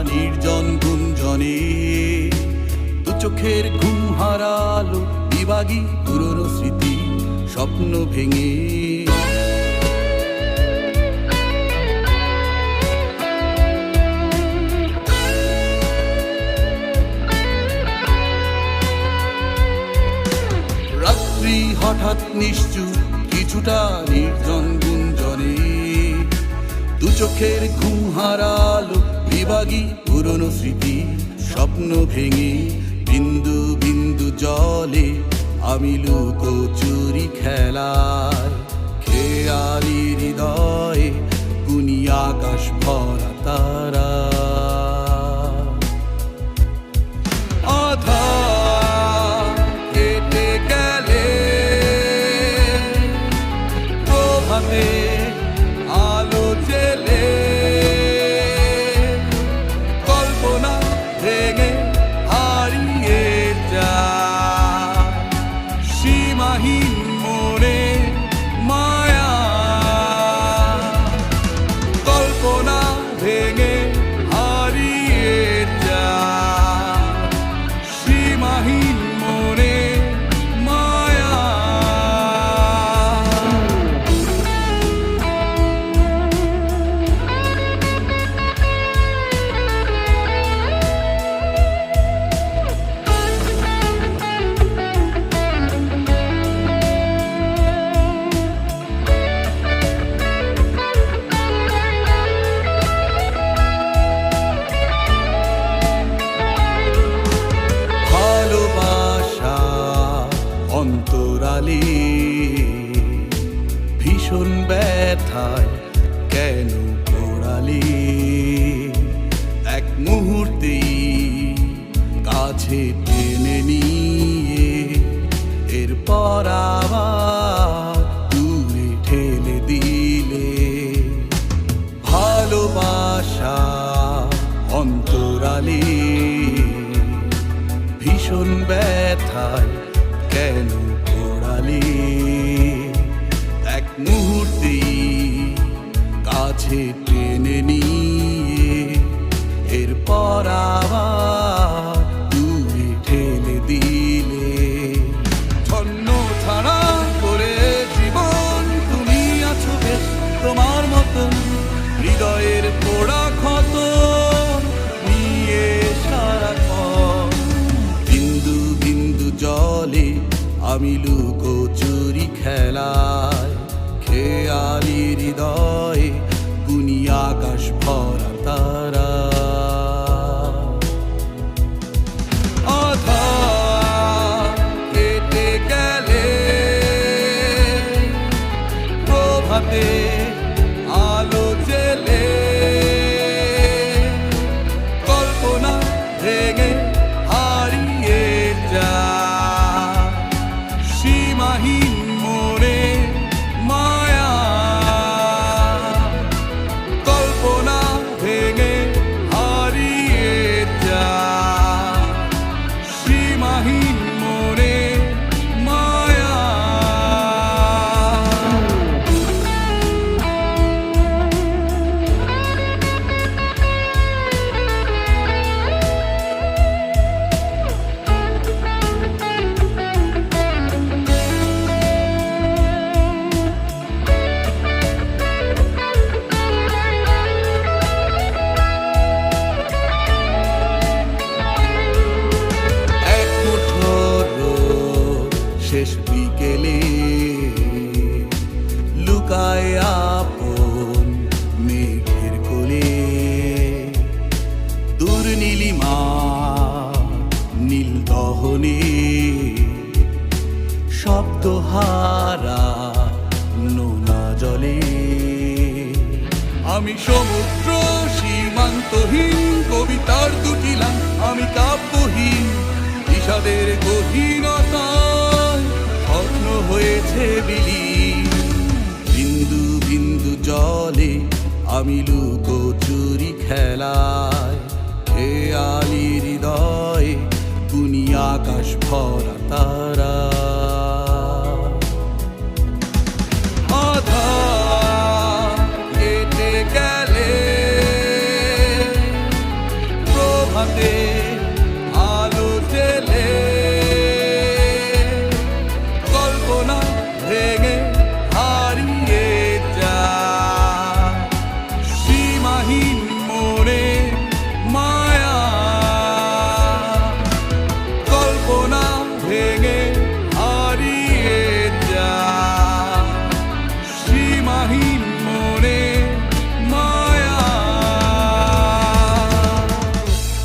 নির্জন গুঞ্জনে দু চোখের ঘুম হারালো বিভাগী পুরনো স্মৃতি স্বপ্ন ভেঙে। রাত্রি হঠাৎ নিশ্চুপ কিছুটা নির্জন গুঞ্জনে দু চোখের ঘুম হারালো বিভাগী পুরনো স্মৃতি স্বপ্ন ভেঙে। বিন্দু বিন্দু জলে আমি লুকোচুরি খেলায় খেয়ালি হৃদয়ে গুনি আকাশ ভরা তারা। কেটে গেলে প্রভাতে আলো জেলে কল্পনা ভেঙে হারিয়ে যায় সীমাহীন মনে মায়া। কল্পনা ভেঙে হারিয়ে যায় সীমাহীন মনে মায়া। ভালোবাসা অন্তরালে ভীষণ ব্যথায় কেন পড়ালে এক মুহূর্তেই কাছে টেনে নিয়ে এরপর আবার দূরে ঠেলে দিলে। ভালোবাসা অন্তরালে ভীষণ ব্যথায় কেন পড়ালে এক মুহূর্তেই কাছে টেনে নিয়ে এরপর আবার দূরে ঠেলে দিলে। ছন্ন ছাড়া করে জীবন তুমি আছো বেশ তোমার মতন হৃদয়ের পোড়া ক্ষত নিয়ে সারাক্ষণ। বিন্দু বিন্দু জলে আমি লুকোচুরি খেলায় খেয়ালি হৃদয়ে গুনি আকাশ ভরা তারা। কেটে গেলে প্রভাতে আলো জেলে কল্পনা ভেঙে হারিয়ে যায় সীমাহীন মনে মায়া। কল্পনা ভেঙে হারিয়ে যায় সীমাহীন মনে মায়া। এক মুঠো রোদ শেষ বিকেলে লুকায় আপন মেঘের কোলে। দূর নীলিমা নীল দহনে শব্দহারা নোনা জলে আমি সমুদ্র সীমান্তহীন কবিতার দুটি লাইন আমি কাব্যহীন বিষাদের গহীনতায় স্বপ্ন হয়েছে বিলীন। বিন্দু বিন্দু জলে আমি লুকোচুরি খেলায় খেয়ালি হৃদয়ে গুনি আকাশ ভরা তারা। কেটে গেলে হাতে